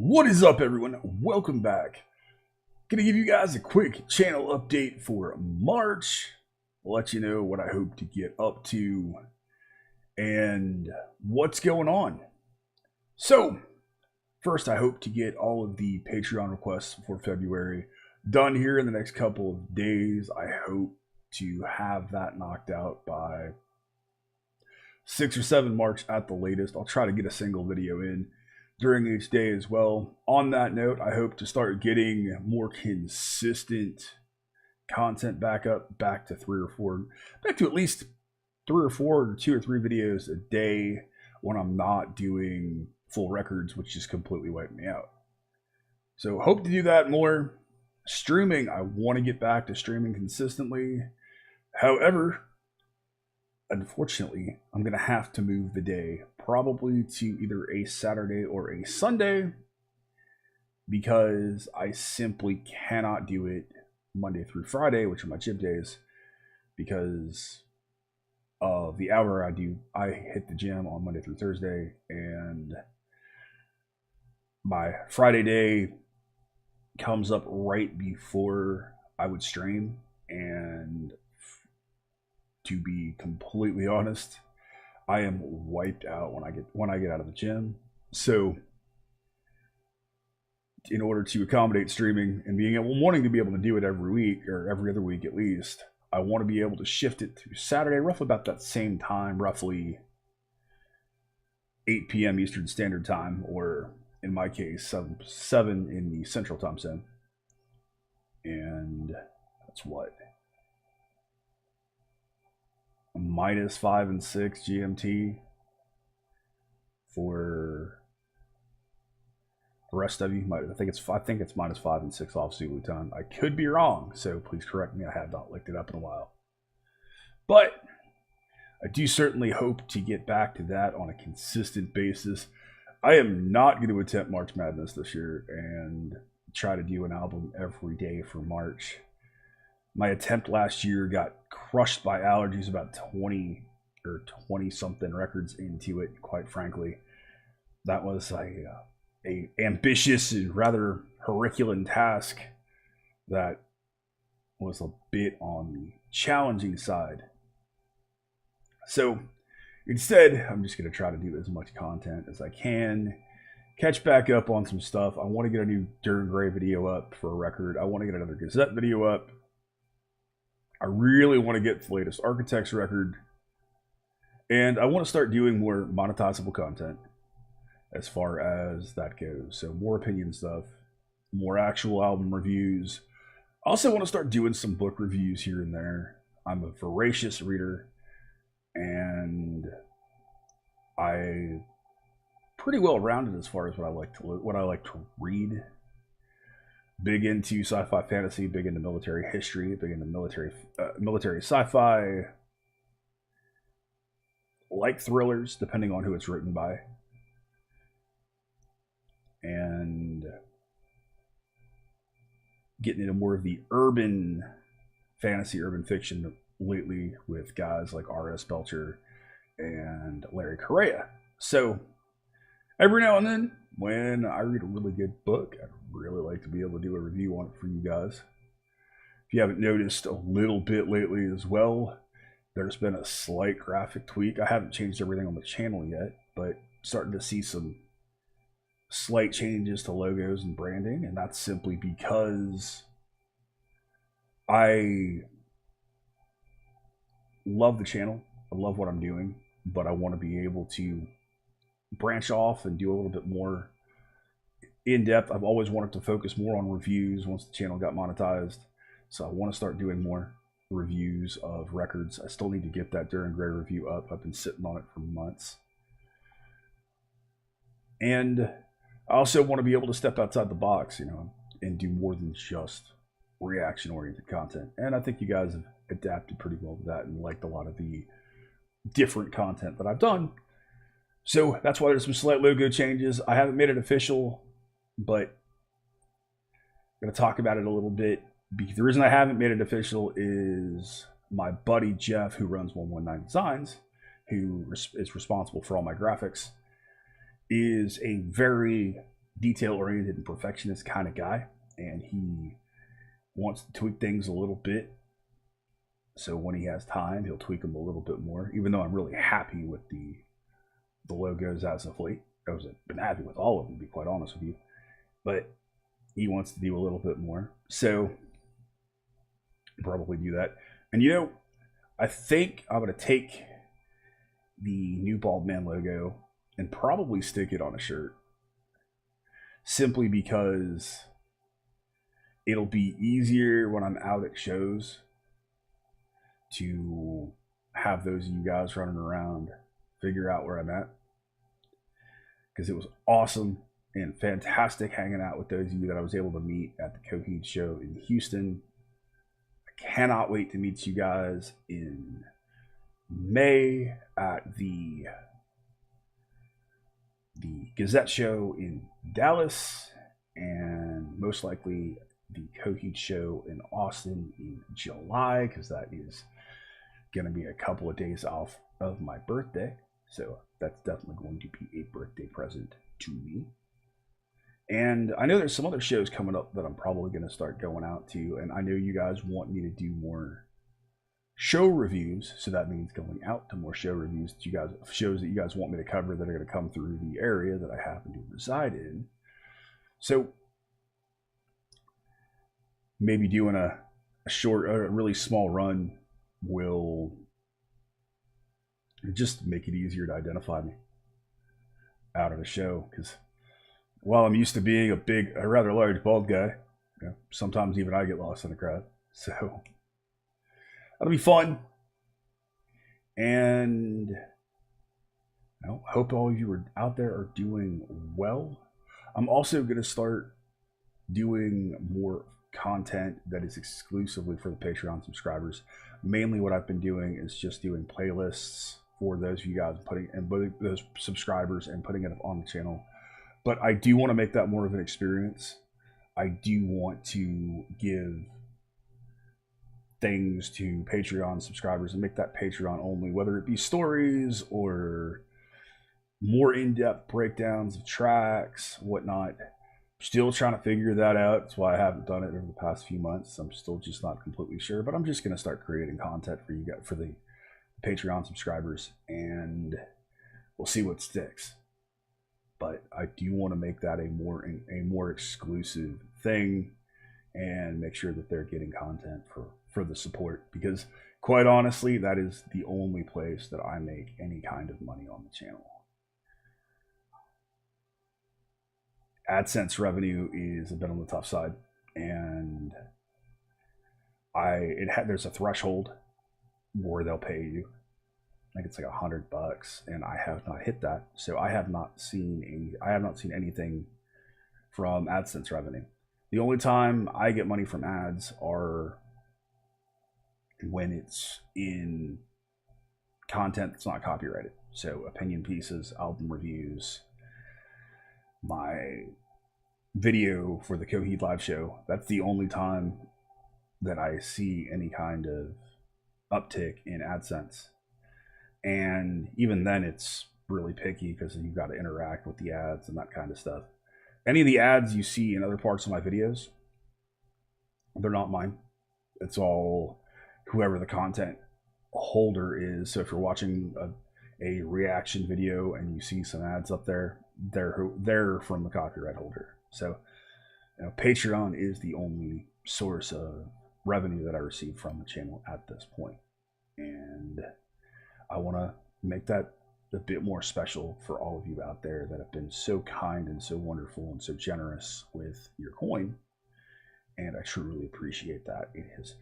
What is up, everyone? Welcome back. Gonna give you guys a quick channel update for March. I'll let you know what I hope to get up to and what's going on. So, first, I hope to get all of the Patreon requests for February done here in the next couple of days. I hope to have that knocked out by 6 or 7 March at the latest. I'll try to get a single video in during each day as well. On that note, I hope to start getting more consistent content back to at least 3 or 4 or 2 or 3 videos a day when I'm not doing full records, which just completely wiped me out. So hope to do that more. Streaming, I want to get back to streaming consistently. However, unfortunately, I'm going to have to move the day probably to either a Saturday or a Sunday because I simply cannot do it Monday through Friday, which are my gym days, because of the hour I hit the gym on Monday through Thursday, and my Friday day comes up right before I would stream, and to be completely honest, I am wiped out when I get out of the gym. So in order to accommodate streaming and wanting to be able to do it every week or every other week at least, I want to be able to shift it to Saturday, roughly about that same time, roughly 8 p.m. Eastern Standard Time, or in my case, 7 in the Central Time Zone. And that's what? -5 and 6 GMT for the rest of you. I think it's -5 and 6 off Zulu time. I could be wrong, so please correct me. I have not looked it up in a while, but I do certainly hope to get back to that on a consistent basis. I am not going to attempt March Madness this year and try to do an album every day for March. My attempt last year got crushed by allergies about 20 or 20 something records into it, quite frankly. That was a ambitious and rather Herculean task that was a bit on the challenging side. So instead, I'm just going to try to do as much content as I can, catch back up on some stuff. I want to get a new Durham Gray video up for a record. I want to get another Gazette video up. I really want to get the latest Architects record, and I want to start doing more monetizable content as far as that goes. So more opinion stuff, more actual album reviews. I also want to start doing some book reviews here and there. I'm a voracious reader, and I pretty well rounded as far as what I like to read. Big into sci-fi fantasy, big into military history, big into military sci-fi, like thrillers, depending on who it's written by. And getting into more of the urban fantasy, urban fiction lately with guys like R.S. Belcher and Larry Correia. So every now and then, when I read a really good book, I'd really like to be able to do a review on it for you guys. If you haven't noticed a little bit lately as well, there's been a slight graphic tweak. I haven't changed everything on the channel yet, but starting to see some slight changes to logos and branding, and that's simply because I love the channel. I love what I'm doing, but I want to be able to branch off and do a little bit more in depth. I've always wanted to focus more on reviews once the channel got monetized, so I want to start doing more reviews of records. I still need to get that Durham Gray review up. I've been sitting on it for months, and I also want to be able to step outside the box, and do more than just reaction-oriented content. And I think you guys have adapted pretty well to that and liked a lot of the different content that I've done. So that's why there's some slight logo changes. I haven't made it official, but I'm going to talk about it a little bit. The reason I haven't made it official is my buddy Jeff, who runs 119 Designs, who is responsible for all my graphics, is a very detail-oriented and perfectionist kind of guy, and he wants to tweak things a little bit. So when he has time, he'll tweak them a little bit more. Even though I'm really happy with the logos as of late, I've been happy with all of them, to be quite honest with you. But he wants to do a little bit more, so I'll probably do that. And I think I'm gonna take the new Bald Man logo and probably stick it on a shirt, simply because it'll be easier when I'm out at shows to have those of you guys running around figure out where I'm at, because it was awesome and fantastic hanging out with those of you that I was able to meet at the Coheed show in Houston. I cannot wait to meet you guys in May at the Gazette show in Dallas, and most likely the Coheed show in Austin in July, because that is going to be a couple of days off of my birthday. So that's definitely going to be a birthday present to me. And I know there's some other shows coming up that I'm probably going to start going out to, and I know you guys want me to do more show reviews, so that means going out to more show reviews that shows that you guys want me to cover that are going to come through the area that I happen to reside in. So maybe doing a really small run will just make it easier to identify me out at a show, because while I'm used to being a rather large bald guy, sometimes even I get lost in the crowd. So that'll be fun. And I hope all of you are out there are doing well. I'm also going to start doing more content that is exclusively for the Patreon subscribers. Mainly what I've been doing is just doing playlists for those of you guys, putting and those subscribers, and putting it up on the channel. But I do want to make that more of an experience. I do want to give things to Patreon subscribers and make that Patreon only, whether it be stories or more in-depth breakdowns of tracks, whatnot. Still trying to figure that out. That's why I haven't done it over the past few months. I'm still just not completely sure, but I'm just going to start creating content for you guys, for the Patreon subscribers, and we'll see what sticks. But I do want to make that a more exclusive thing, and make sure that they're getting content for the support, because quite honestly, that is the only place that I make any kind of money on the channel. AdSense revenue is a bit on the tough side, and there's a threshold where they'll pay you. I think it's like $100, and I have not hit that, so I have not seen anything from AdSense revenue. The only time I get money from ads are when it's in content that's not copyrighted. So opinion pieces, album reviews, my video for the Coheed live show. That's the only time that I see any kind of uptick in AdSense. And even then, it's really picky, because you've got to interact with the ads and that kind of stuff. Any of the ads you see in other parts of my videos, they're not mine. It's all whoever the content holder is. So if you're watching a reaction video and you see some ads up there, they're from the copyright holder. So Patreon is the only source of revenue that I receive from the channel at this point. And I want to make that a bit more special for all of you out there that have been so kind and so wonderful and so generous with your coin. And I truly appreciate that. It has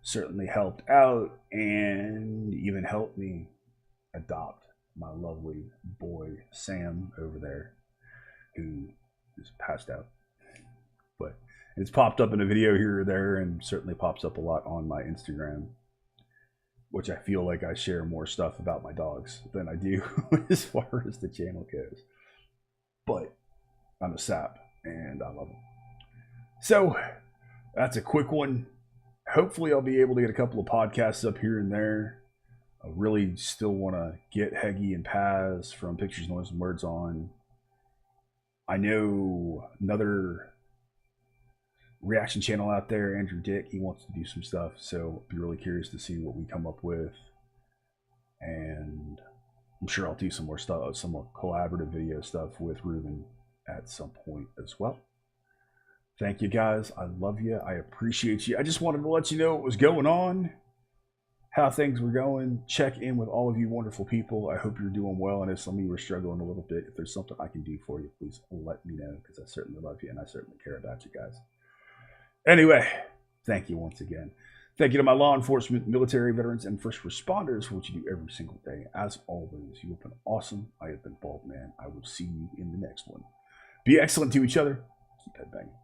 certainly helped out, and even helped me adopt my lovely boy Sam over there, who is passed out. But it's popped up in a video here or there, and certainly pops up a lot on my Instagram, which I feel like I share more stuff about my dogs than I do as far as the channel goes. But I'm a sap, and I love them. So that's a quick one. Hopefully I'll be able to get a couple of podcasts up here and there. I really still want to get Heggy and Paz from Pictures, Noise, and Words on. I know another reaction channel out there, Andrew Dick. He wants to do some stuff, so be really curious to see what we come up with. And I'm sure I'll do some more stuff, some more collaborative video stuff with Ruben at some point as well. Thank you guys. I love you. I appreciate you. I just wanted to let you know what was going on, how things were going, check in with all of you wonderful people. I hope you're doing well. I know some of you are struggling a little bit. If there's something I can do for you, please let me know, because I certainly love you and I certainly care about you guys. Anyway, thank you once again. Thank you to my law enforcement, military veterans, and first responders for what you do every single day. As always, you have been awesome. I have been Baldman. I will see you in the next one. Be excellent to each other. Keep head banging.